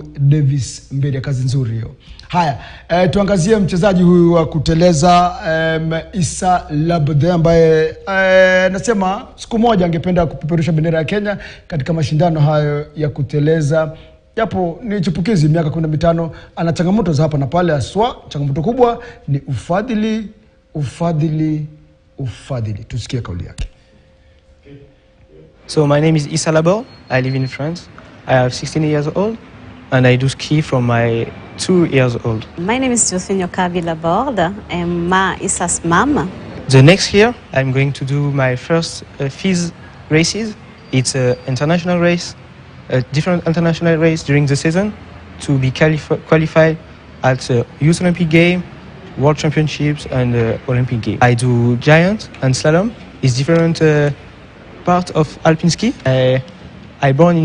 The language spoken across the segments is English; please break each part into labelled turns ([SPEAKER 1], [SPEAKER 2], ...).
[SPEAKER 1] Davis mbele, kazi nzuri hiyo. Haya, tuangazie mchezaji huyu wa kuteleza Issa Laborde ambaye nasema siku moja angependa kupeperusha bendera ya Kenya katika mashindano hayo ya kuteleza. Japo ni chipukizi, miaka 15, ana changamoto za hapa na pale, aswa changamoto kubwa ni ufadhili. Tusikie kauli yake.
[SPEAKER 2] So my name is Issa Laborde. I live in France. I have 16 years old and I do ski from my 2 years old.
[SPEAKER 3] My name is Issa Laborde. I'm Issa's mama.
[SPEAKER 2] The next year I'm going to do my first FIS races. It's an international race, a different international race during the season to be qualified at Youth Olympic Games, World Championships and Olympic Games. I do giant and slalom. It's different part of alpine ski. I born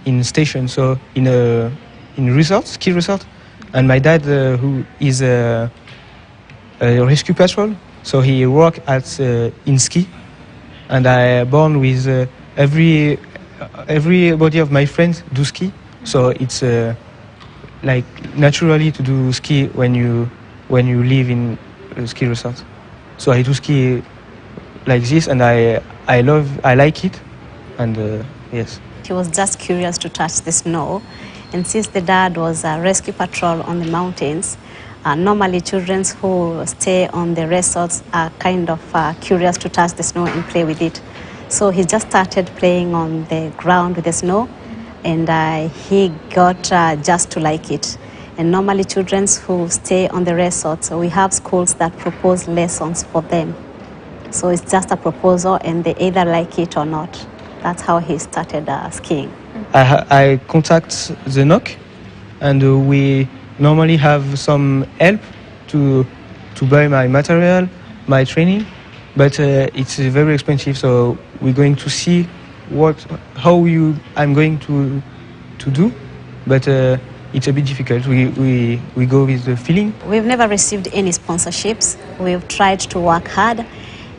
[SPEAKER 2] in station, so in resort, ski resort, and my dad who is a rescue patrol, so he work at in ski, and I born with everybody of my friends do ski, so it's like naturally to do ski when you live in a ski resort. So I do ski like this, and I like it, and yes.
[SPEAKER 3] He was just curious to touch the snow, and since the dad was a rescue patrol on the mountains, normally children who stay on the resorts are kind of curious to touch the snow and play with it. So he just started playing on the ground with the snow, and he got just to like it. And normally children who stay on the resorts, we have schools that propose lessons for them. So it's just a proposal and they either like it or not. That's how he started skiing.
[SPEAKER 2] I contact the NOC, and we normally have some help to buy my material, my training, but it's very expensive. So we're going to see how I'm going to do, but it's a bit difficult. We go with the feeling.
[SPEAKER 3] We've never received any sponsorships. We've tried to work hard.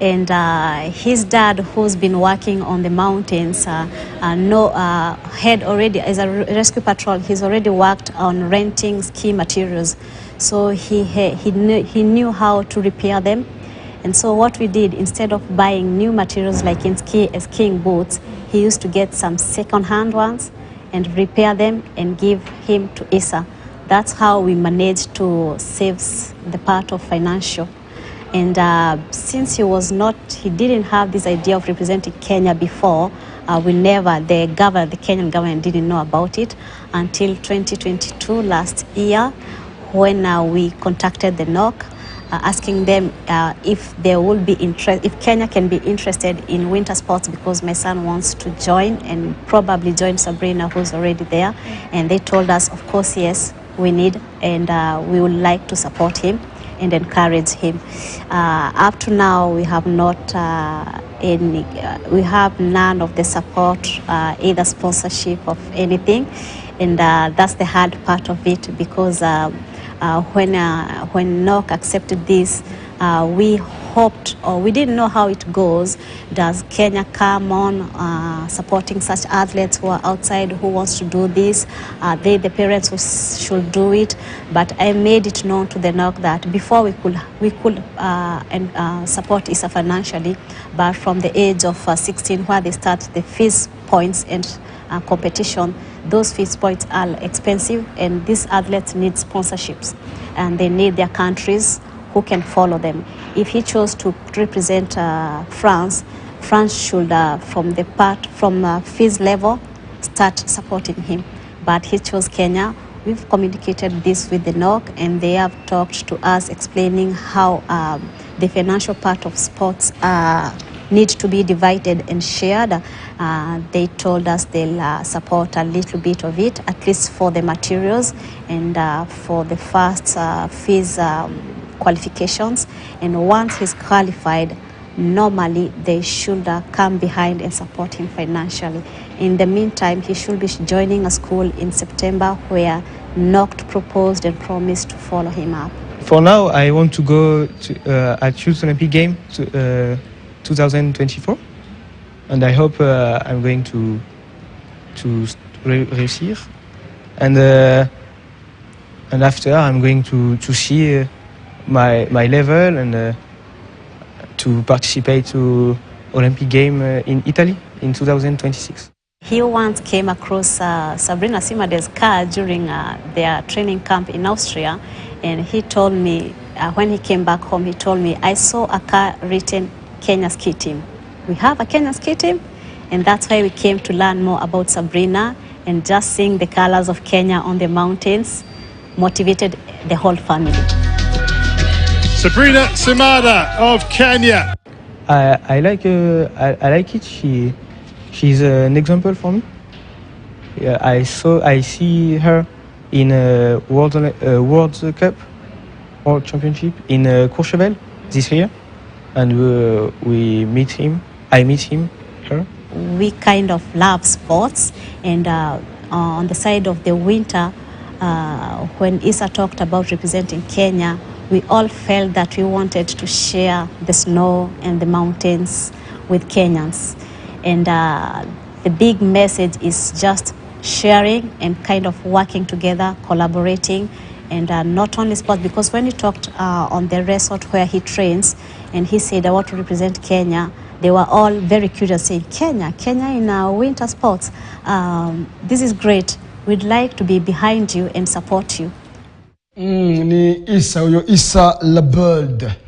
[SPEAKER 3] And his dad, who's been working on the mountains, had already, as a rescue patrol, he's already worked on renting ski materials. So he knew how to repair them. And so what we did, instead of buying new materials like in skiing boots, he used to get some second-hand ones and repair them and give him to Issa. That's how we managed to save the part of financial. And since he didn't have this idea of representing Kenya before, the Kenyan government didn't know about it until 2022, last year, when we contacted the NOC, asking them if there will be interest, if Kenya can be interested in winter sports, because my son wants to join and probably join Sabrina, who's already there. And they told us, of course, yes, we need, and we would like to support him and encourage him. Up to now, we have not we have none of the support, either sponsorship of anything, and that's the hard part of it, because when NOC accepted this, we hoped, or we didn't know how it goes. Does Kenya come on supporting such athletes who are outside, who wants to do this? The parents who should do it. But I made it known to the NOC that before we could support Issa financially, but from the age of 16, where they start the FIS points and competition, those FIS points are expensive, and these athletes need sponsorships, and they need their countries who can follow them. If he chose to represent France should, from FIS level, start supporting him. But he chose Kenya. We've communicated this with the NOC, and they have talked to us, explaining how the financial part of sports need to be divided and shared. They told us they'll support a little bit of it, at least for the materials and for the first FIS qualifications. And once he's qualified, normally they should come behind and support him financially. In the meantime, he should be joining a school in September where NOC proposed and promised to follow him up.
[SPEAKER 2] For now, I want to go to at Youth Olympic Games 2024, and I hope I'm going to réussir. and after I'm going to see my level and to participate to Olympic game in Italy in 2026.
[SPEAKER 3] He once came across Sabrina Simade's car during their training camp in Austria, and he told me, when he came back home, he told me, I saw a car written Kenya ski team. We have a Kenya ski team, and that's why we came to learn more about Sabrina, and just seeing the colors of Kenya on the mountains motivated the whole family.
[SPEAKER 4] Sabrina Simada of Kenya.
[SPEAKER 2] I like it. She's an example for me. Yeah, I see her in a World Cup, World Championship in Courchevel this year, and I meet her.
[SPEAKER 3] We kind of love sports, and on the side of the winter, when Issa talked about representing Kenya, we all felt that we wanted to share the snow and the mountains with Kenyans. And the big message is just sharing and kind of working together, collaborating, and not only sport, because when he talked on the resort where he trains, and he said, I want to represent Kenya, they were all very curious, saying, Kenya in winter sports, this is great. We'd like to be behind you and support you.
[SPEAKER 1] Ni Issa Laborde.